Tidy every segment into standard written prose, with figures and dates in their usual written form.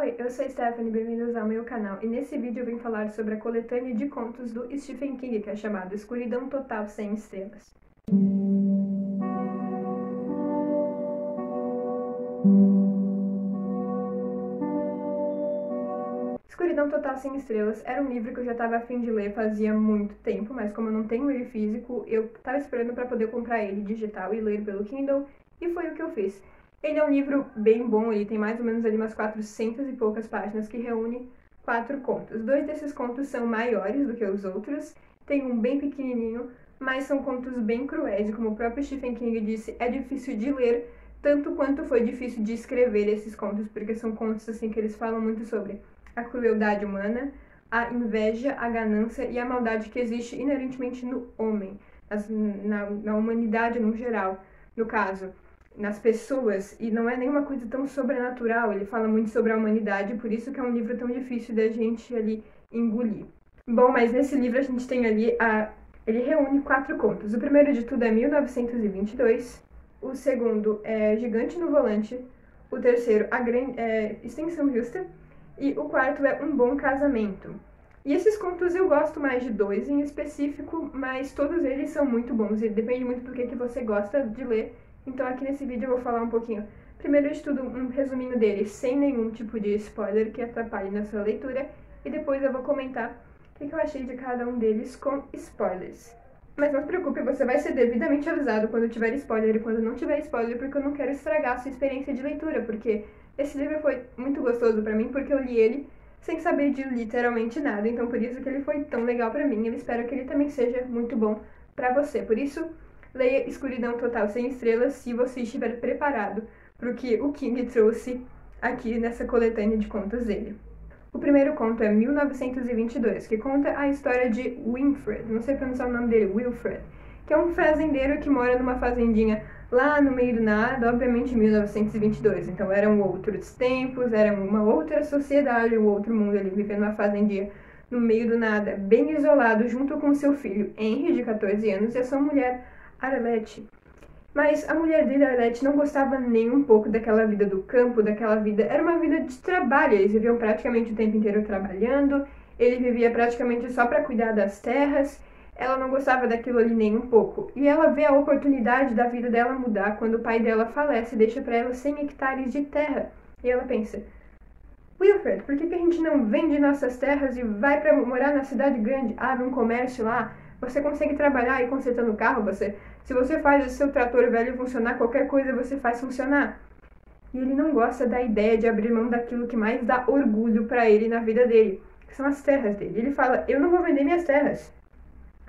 Oi, eu sou a Stephanie, bem-vindos ao meu canal. E nesse vídeo eu vim falar sobre a coletânea de contos do Stephen King, que é chamado Escuridão Total Sem Estrelas. Escuridão Total Sem Estrelas era um livro que eu já estava a fim de ler fazia muito tempo, mas como eu não tenho ele físico, eu estava esperando para poder comprar ele digital e ler pelo Kindle, e foi o que eu fiz. Ele é um livro bem bom, ele tem mais ou menos ali umas 400 e poucas páginas que reúne 4 contos. 2 desses contos são maiores do que os outros, tem um bem pequenininho, mas são contos bem cruéis, e como o próprio Stephen King disse, é difícil de ler, tanto quanto foi difícil de escrever esses contos, porque são contos assim que eles falam muito sobre a crueldade humana, a inveja, a ganância e a maldade que existe inerentemente no homem, na humanidade no geral, no caso, nas pessoas, e não é nenhuma coisa tão sobrenatural, ele fala muito sobre a humanidade, por isso que é um livro tão difícil da gente ali engolir. Bom, mas nesse livro a gente tem ali, ele reúne 4 contos. O primeiro de tudo é 1922, o segundo é Gigante no Volante, o terceiro, Extensão Justa, e o quarto é Um Bom Casamento. E esses contos eu gosto mais de 2 em específico, mas todos eles são muito bons, e depende muito do que você gosta de ler. Então aqui nesse vídeo eu vou falar um pouquinho, primeiro de tudo, um resuminho deles, sem nenhum tipo de spoiler que atrapalhe na sua leitura, e depois eu vou comentar o que eu achei de cada um deles com spoilers. Mas não se preocupe, você vai ser devidamente avisado quando tiver spoiler e quando não tiver spoiler, porque eu não quero estragar a sua experiência de leitura, porque esse livro foi muito gostoso pra mim, porque eu li ele sem saber de literalmente nada, então por isso que ele foi tão legal pra mim, eu espero que ele também seja muito bom pra você. Por isso, leia Escuridão Total Sem Estrelas se você estiver preparado para o que o King trouxe aqui nessa coletânea de contos dele. O primeiro conto é 1922, que conta a história de Winfred, não sei pronunciar o nome dele, Wilfred, que é um fazendeiro que mora numa fazendinha lá no meio do nada, obviamente em 1922, então eram outros tempos, era uma outra sociedade, um outro mundo, ele vivendo numa fazendinha no meio do nada, bem isolado, junto com seu filho Henry, de 14 anos, e a sua mulher Arlette. Mas a mulher dele, Arlette, não gostava nem um pouco daquela vida do campo, daquela vida... Era uma vida de trabalho, eles viviam praticamente o tempo inteiro trabalhando, ele vivia praticamente só para cuidar das terras, ela não gostava daquilo ali nem um pouco. E ela vê a oportunidade da vida dela mudar quando o pai dela falece e deixa para ela 100 hectares de terra. E ela pensa, Wilfred, por que a gente não vende nossas terras e vai para morar na cidade grande? Abre um comércio lá, você consegue trabalhar aí consertando o carro, se você faz o seu trator velho funcionar, qualquer coisa você faz funcionar. E ele não gosta da ideia de abrir mão daquilo que mais dá orgulho para ele na vida dele, que são as terras dele. Ele fala, eu não vou vender minhas terras.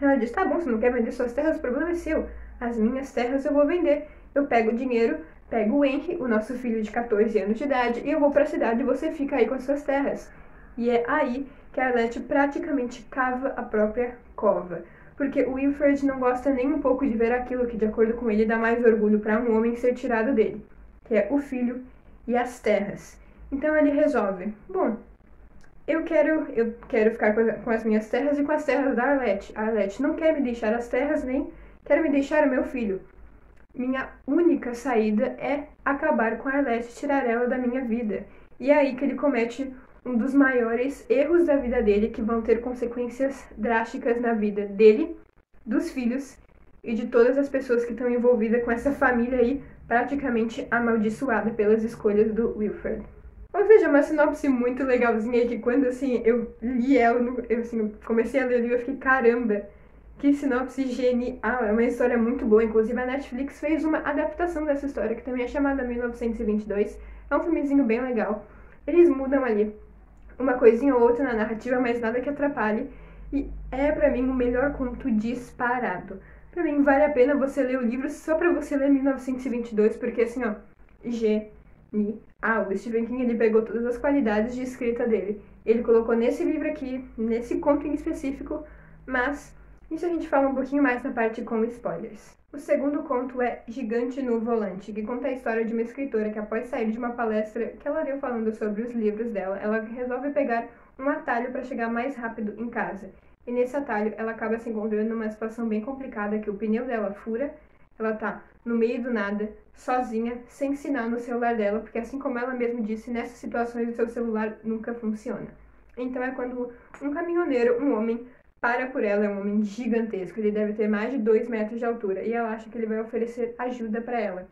Ela diz, tá bom, você não quer vender suas terras, o problema é seu. As minhas terras eu vou vender. Eu pego o dinheiro, pego o Henry, o nosso filho de 14 anos de idade, e eu vou para a cidade e você fica aí com as suas terras. E é aí que a Arlette praticamente cava a própria cova. Porque o Wilfred não gosta nem um pouco de ver aquilo que, de acordo com ele, dá mais orgulho para um homem ser tirado dele, que é o filho e as terras. Então ele resolve, bom, eu quero ficar com as minhas terras e com as terras da Arlette. A Arlette não quer me deixar as terras, nem quer me deixar o meu filho. Minha única saída é acabar com a Arlette, tirar ela da minha vida. E é aí que ele comete um dos maiores erros da vida dele, que vão ter consequências drásticas na vida dele, dos filhos e de todas as pessoas que estão envolvidas com essa família aí, praticamente amaldiçoada pelas escolhas do Wilfred. Ou seja, uma sinopse muito legalzinha, que quando assim, eu li ela, eu comecei a ler e eu fiquei, caramba, que sinopse genial, é uma história muito boa. Inclusive a Netflix fez uma adaptação dessa história, que também é chamada 1922, é um filmezinho bem legal. Eles mudam ali uma coisinha ou outra na narrativa, mas nada que atrapalhe, e é pra mim o melhor conto disparado. Pra mim vale a pena você ler o livro só pra você ler 1922, porque assim, ó, genial. O Stephen King, ele pegou todas as qualidades de escrita dele, ele colocou nesse livro aqui, nesse conto em específico, mas isso a gente fala um pouquinho mais na parte com spoilers. O segundo conto é Gigante no Volante, que conta a história de uma escritora que, após sair de uma palestra que ela deu falando sobre os livros dela, ela resolve pegar um atalho para chegar mais rápido em casa. E nesse atalho ela acaba se encontrando numa situação bem complicada, que o pneu dela fura, ela tá no meio do nada, sozinha, sem sinal no celular dela, porque assim como ela mesma disse, nessas situações o seu celular nunca funciona. Então é quando um caminhoneiro, um homem, para por ela, é um homem gigantesco, ele deve ter mais de 2 metros de altura, e ela acha que ele vai oferecer ajuda para ela.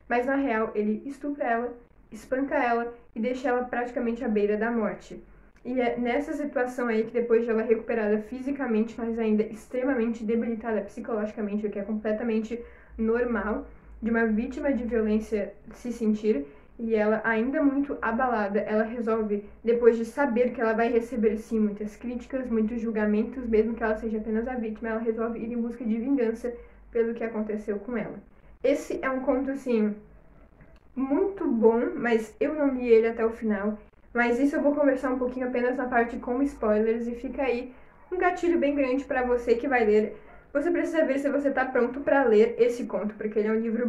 Mas na real, ele estupra ela, espanca ela e deixa ela praticamente à beira da morte. E é nessa situação aí que depois de ela recuperada fisicamente, mas ainda extremamente debilitada psicologicamente, o que é completamente normal de uma vítima de violência se sentir, e ela ainda muito abalada, ela resolve, depois de saber que ela vai receber sim muitas críticas, muitos julgamentos, mesmo que ela seja apenas a vítima, ela resolve ir em busca de vingança pelo que aconteceu com ela. Esse é um conto, assim, muito bom, mas eu não li ele até o final. Mas isso eu vou conversar um pouquinho apenas na parte com spoilers, e fica aí um gatilho bem grande para você que vai ler. Você precisa ver se você tá pronto para ler esse conto, porque ele é um livro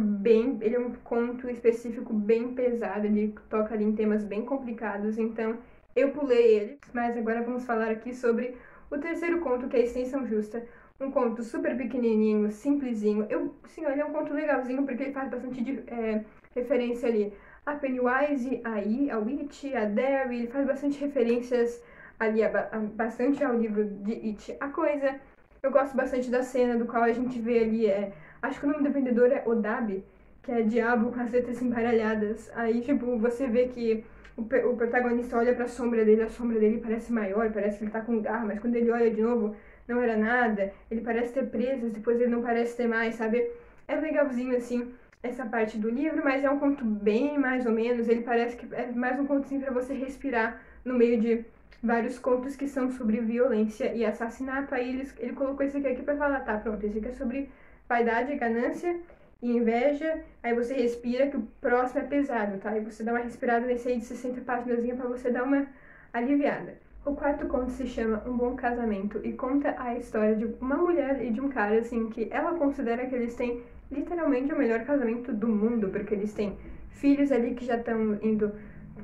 ele é um conto específico bem pesado, ele toca ali em temas bem complicados, então eu pulei ele. Mas agora vamos falar aqui sobre o terceiro conto, que é a Extensão Justa. Um conto super pequenininho, simplesinho. Sim, ele é um conto legalzinho, porque ele faz bastante referência ali a Pennywise, a Witch, a Derry, ele faz bastante referências ali, bastante ao livro de It, a Coisa. Eu gosto bastante da cena do qual a gente vê ali, acho que o nome do vendedor é Odab, que é diabo com as letras embaralhadas. Aí, tipo, você vê que o protagonista olha pra sombra dele, a sombra dele parece maior, parece que ele tá com garra, mas quando ele olha de novo, não era nada. Ele parece ter presas, depois ele não parece ter mais, sabe? É legalzinho, assim, essa parte do livro, mas é um conto bem mais ou menos. Ele parece que é mais um contozinho pra você respirar no meio de vários contos que são sobre violência e assassinato. Aí ele colocou esse aqui pra falar, tá, pronto, esse aqui é sobre vaidade, ganância e inveja. Aí você respira, que o próximo é pesado, tá? Aí você dá uma respirada nesse aí de 60 páginas pra você dar uma aliviada. O quarto conto se chama Um Bom Casamento e conta a história de uma mulher e de um cara, assim, que ela considera que eles têm literalmente o melhor casamento do mundo, porque eles têm filhos ali que já estão indo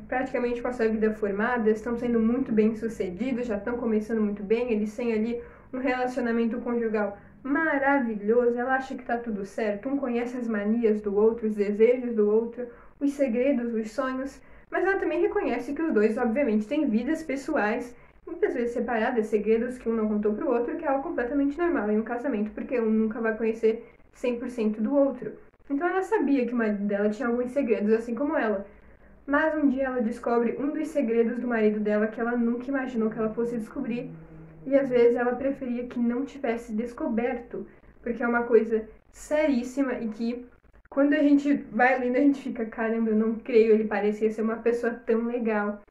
praticamente com a sua vida formada, estão sendo muito bem sucedidos, já estão começando muito bem, eles têm ali um relacionamento conjugal maravilhoso, ela acha que tá tudo certo, um conhece as manias do outro, os desejos do outro, os segredos, os sonhos, mas ela também reconhece que os dois, obviamente, têm vidas pessoais, muitas vezes separadas, segredos que um não contou pro outro, que é algo completamente normal em um casamento, porque um nunca vai conhecer 100% do outro. Então ela sabia que o marido dela tinha alguns segredos, assim como ela. Mas um dia ela descobre um dos segredos do marido dela que ela nunca imaginou que ela fosse descobrir. E às vezes ela preferia que não tivesse descoberto, porque é uma coisa seríssima e que quando a gente vai lendo a gente fica, caramba, eu não creio, ele parecia ser uma pessoa tão legal.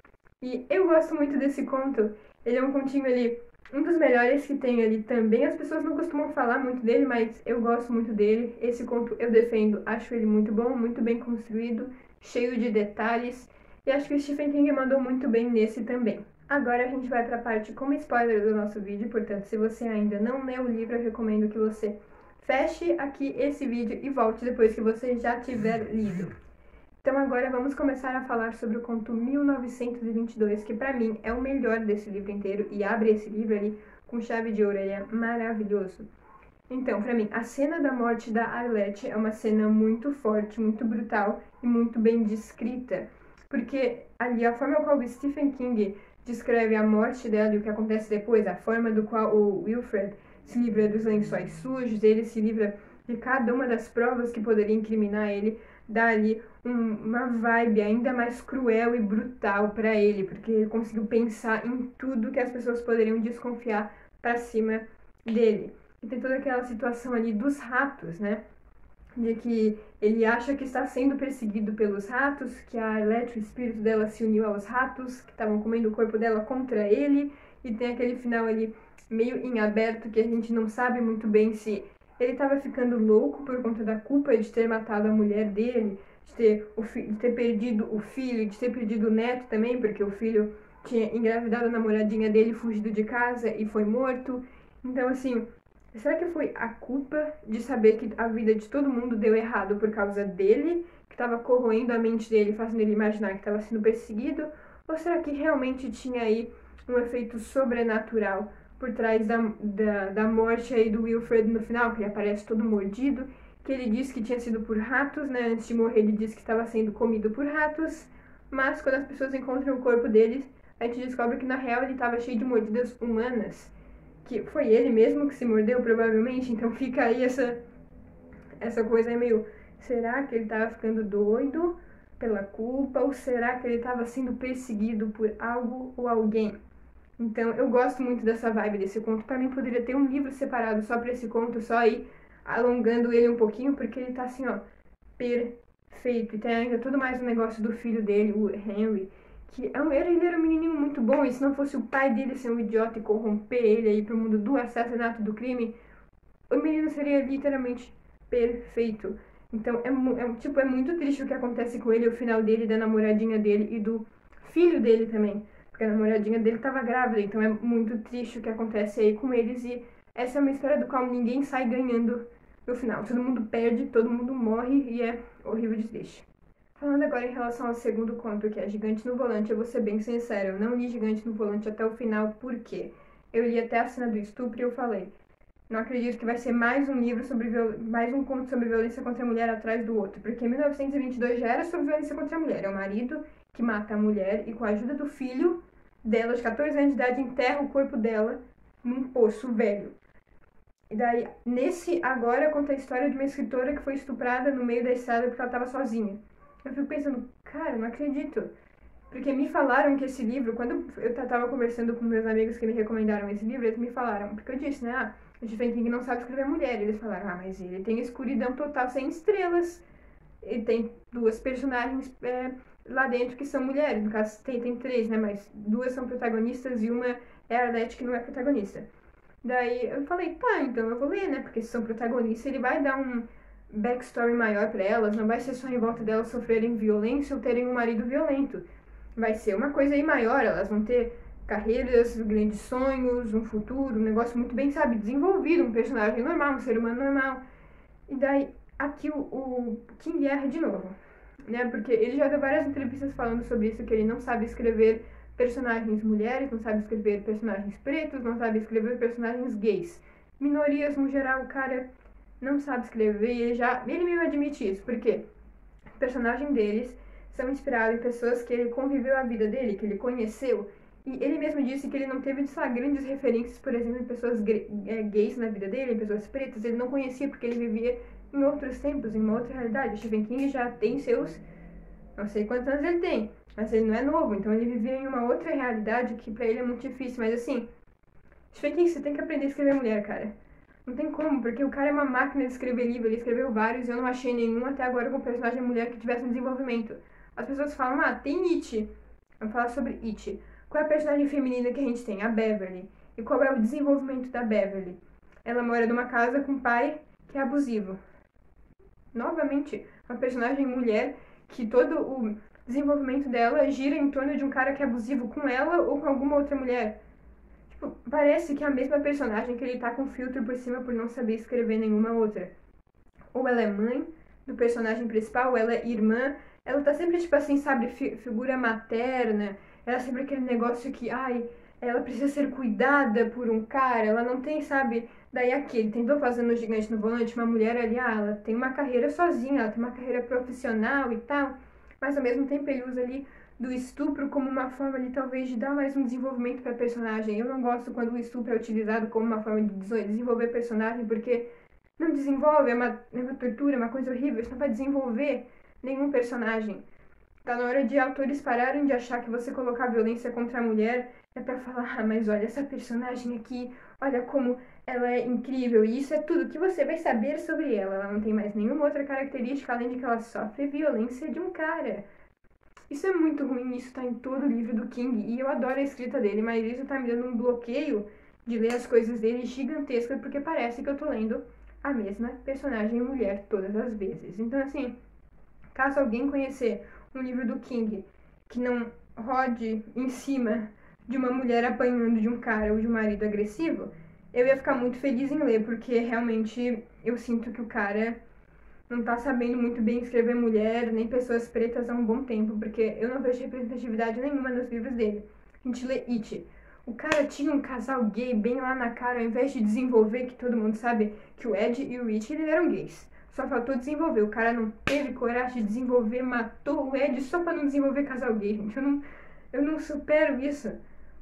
E eu gosto muito desse conto, ele é um continho ali, um dos melhores que tem ali também. As pessoas não costumam falar muito dele, mas eu gosto muito dele. Esse conto eu defendo, acho ele muito bom, muito bem construído, cheio de detalhes, e acho que o Stephen King mandou muito bem nesse também. Agora a gente vai para a parte como spoiler do nosso vídeo, portanto, se você ainda não leu o livro, eu recomendo que você feche aqui esse vídeo e volte depois que você já tiver lido. Então agora vamos começar a falar sobre o conto 1922, que pra mim é o melhor desse livro inteiro e abre esse livro ali com chave de ouro, ele é maravilhoso. Então, pra mim, a cena da morte da Arlette é uma cena muito forte, muito brutal e muito bem descrita, porque ali a forma como o Stephen King descreve a morte dela e o que acontece depois, a forma do qual o Wilfred se livra dos lençóis sujos, ele se livra de cada uma das provas que poderia incriminar ele, dá ali uma vibe ainda mais cruel e brutal para ele, porque ele conseguiu pensar em tudo que as pessoas poderiam desconfiar para cima dele. E tem toda aquela situação ali dos ratos, né? De que ele acha que está sendo perseguido pelos ratos, que a Arlette, o espírito dela, se uniu aos ratos que estavam comendo o corpo dela contra ele, e tem aquele final ali meio em aberto que a gente não sabe muito bem se ele estava ficando louco por conta da culpa de ter matado a mulher dele, de ter perdido o filho, de ter perdido o neto também, porque o filho tinha engravidado a namoradinha dele, fugido de casa e foi morto. Então, assim, será que foi a culpa de saber que a vida de todo mundo deu errado por causa dele, que estava corroendo a mente dele, fazendo ele imaginar que estava sendo perseguido? Ou será que realmente tinha aí um efeito sobrenatural por trás da morte aí do Wilfred no final, que ele aparece todo mordido, que ele disse que tinha sido por ratos, né? Antes de morrer ele disse que estava sendo comido por ratos, mas quando as pessoas encontram o corpo dele, a gente descobre que na real ele estava cheio de mordidas humanas, que foi ele mesmo que se mordeu provavelmente, então fica aí essa coisa aí meio, será que ele estava ficando doido pela culpa ou será que ele estava sendo perseguido por algo ou alguém? Então eu gosto muito dessa vibe desse conto. Para mim poderia ter um livro separado só para esse conto, só aí alongando ele um pouquinho, porque ele tá assim, ó, perfeito. E tem ainda tudo mais o negócio do filho dele, o Henry, que ele era um menininho muito bom, e se não fosse o pai dele ser um idiota e corromper ele aí pro mundo do assassinato, do crime, o menino seria literalmente perfeito. Então é muito triste o que acontece com ele, o final dele, da namoradinha dele e do filho dele também. Porque a namoradinha dele tava grávida, então é muito triste o que acontece aí com eles. E essa é uma história do qual ninguém sai ganhando no final. Todo mundo perde, todo mundo morre e é horrível de triste. Falando agora em relação ao segundo conto, que é Gigante no Volante, eu vou ser bem sincera, eu não li Gigante no Volante até o final, porque eu li até a cena do estupro e eu falei, não acredito que vai ser mais um livro sobre mais um conto sobre violência contra a mulher atrás do outro, porque 1922 já era sobre violência contra a mulher, é o marido que mata a mulher e com a ajuda do filho dela, de 14 anos de idade, enterra o corpo dela num poço velho. E daí, nesse agora, conta a história de uma escritora que foi estuprada no meio da estrada porque ela estava sozinha. Eu fico pensando, cara, não acredito. Porque me falaram que esse livro, quando eu tava conversando com meus amigos que me recomendaram esse livro, eles me falaram, porque eu disse, né, o Stephen King não sabe escrever mulher. Eles falaram, mas ele tem escuridão total sem estrelas. Ele tem duas personagens lá dentro que são mulheres. No caso, tem três, né, mas duas são protagonistas e uma é a Arlette, que não é protagonista. Daí eu falei, tá, então eu vou ler, né, porque se são protagonistas, ele vai dar um backstory maior pra elas, não vai ser só em volta delas sofrerem violência ou terem um marido violento. Vai ser uma coisa aí maior, elas vão ter carreiras, grandes sonhos, um futuro, um negócio muito bem, sabe, desenvolvido, um personagem normal, um ser humano normal. E daí, aqui o King erra de novo, né, porque ele já deu várias entrevistas falando sobre isso, que ele não sabe escrever personagens mulheres, não sabe escrever personagens pretos, não sabe escrever personagens gays. Minorias, no geral, o cara não sabe escrever e ele mesmo admite isso, porque o personagem deles são inspirados em pessoas que ele conviveu a vida dele, que ele conheceu, e ele mesmo disse que ele não teve, sei lá, grandes referências, por exemplo, em pessoas gays na vida dele, em pessoas pretas, ele não conhecia porque ele vivia em outros tempos, em uma outra realidade. O Stephen King já tem seus, não sei quantos anos ele tem, mas ele não é novo, então ele vivia em uma outra realidade que pra ele é muito difícil, mas assim, Stephen King, você tem que aprender a escrever mulher, cara. Não tem como, porque o cara é uma máquina de escrever livro, ele escreveu vários e eu não achei nenhum até agora com personagem mulher que tivesse um desenvolvimento. As pessoas falam, tem It. Vamos falar sobre It. Qual é a personagem feminina que a gente tem? A Beverly. E qual é o desenvolvimento da Beverly? Ela mora numa casa com um pai que é abusivo. Novamente, uma personagem mulher que todo o desenvolvimento dela gira em torno de um cara que é abusivo com ela ou com alguma outra mulher. Tipo, parece que é a mesma personagem que ele tá com filtro por cima por não saber escrever nenhuma outra. Ou ela é mãe do personagem principal, ou ela é irmã. Ela tá sempre, tipo assim, sabe, figura materna. Ela é sempre aquele negócio que, ela precisa ser cuidada por um cara. Ela não tem, sabe... Daí aqui, ele tentou fazer no Gigante no Volante, uma mulher ali, ela tem uma carreira sozinha, ela tem uma carreira profissional e tal. Mas ao mesmo tempo ele usa ali do estupro como uma forma ali, talvez, de dar mais um desenvolvimento pra personagem. Eu não gosto quando o estupro é utilizado como uma forma de desenvolver personagem, porque não desenvolve, é uma tortura, é uma coisa horrível, isso não vai desenvolver nenhum personagem. Tá na hora de autores pararem de achar que você colocar violência contra a mulher é pra falar, mas olha, essa personagem aqui, olha como ela é incrível, e isso é tudo que você vai saber sobre ela. Ela não tem mais nenhuma outra característica além de que ela sofre violência de um cara. Isso é muito ruim, isso tá em todo o livro do King, e eu adoro a escrita dele, mas isso tá me dando um bloqueio de ler as coisas dele gigantesca, porque parece que eu tô lendo a mesma personagem mulher todas as vezes. Então, assim, caso alguém conhecer um livro do King que não rode em cima de uma mulher apanhando de um cara ou de um marido agressivo, eu ia ficar muito feliz em ler, porque realmente eu sinto que o cara não tá sabendo muito bem escrever mulher, nem pessoas pretas há um bom tempo, porque eu não vejo representatividade nenhuma nos livros dele. A gente lê It. O cara tinha um casal gay bem lá na cara, ao invés de desenvolver, que todo mundo sabe que o Ed e o Rich, eles eram gays. Só faltou desenvolver. O cara não teve coragem de desenvolver, matou o Ed só pra não desenvolver casal gay, gente. Eu não supero isso.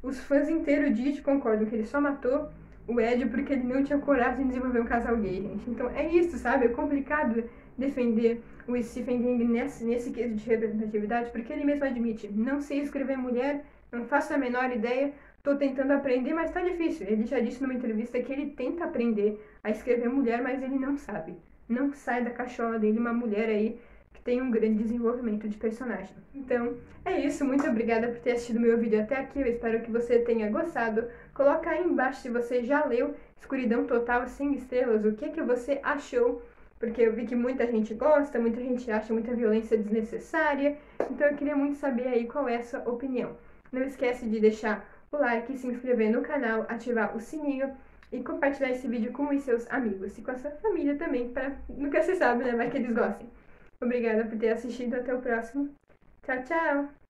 Os fãs inteiros de It concordam que ele só matou o Ed porque ele não tinha coragem de desenvolver um casal gay, gente. Então é isso, sabe? É complicado defender o Stephen King nesse quesito de representatividade, porque ele mesmo admite, não sei escrever mulher, não faço a menor ideia, tô tentando aprender, mas tá difícil. Ele já disse numa entrevista que ele tenta aprender a escrever mulher, mas ele não sabe. Não sai da cachola dele uma mulher aí que tem um grande desenvolvimento de personagem. Então, é isso. Muito obrigada por ter assistido meu vídeo até aqui. Eu espero que você tenha gostado. Coloca aí embaixo se você já leu Escuridão Total 5 estrelas, o que você achou, porque eu vi que muita gente gosta, muita gente acha muita violência desnecessária, então eu queria muito saber aí qual é a sua opinião. Não esquece de deixar o like, se inscrever no canal, ativar o sininho e compartilhar esse vídeo com os seus amigos e com a sua família também, para nunca se sabe, né, vai que eles gostem. Obrigada por ter assistido, até o próximo. Tchau, tchau!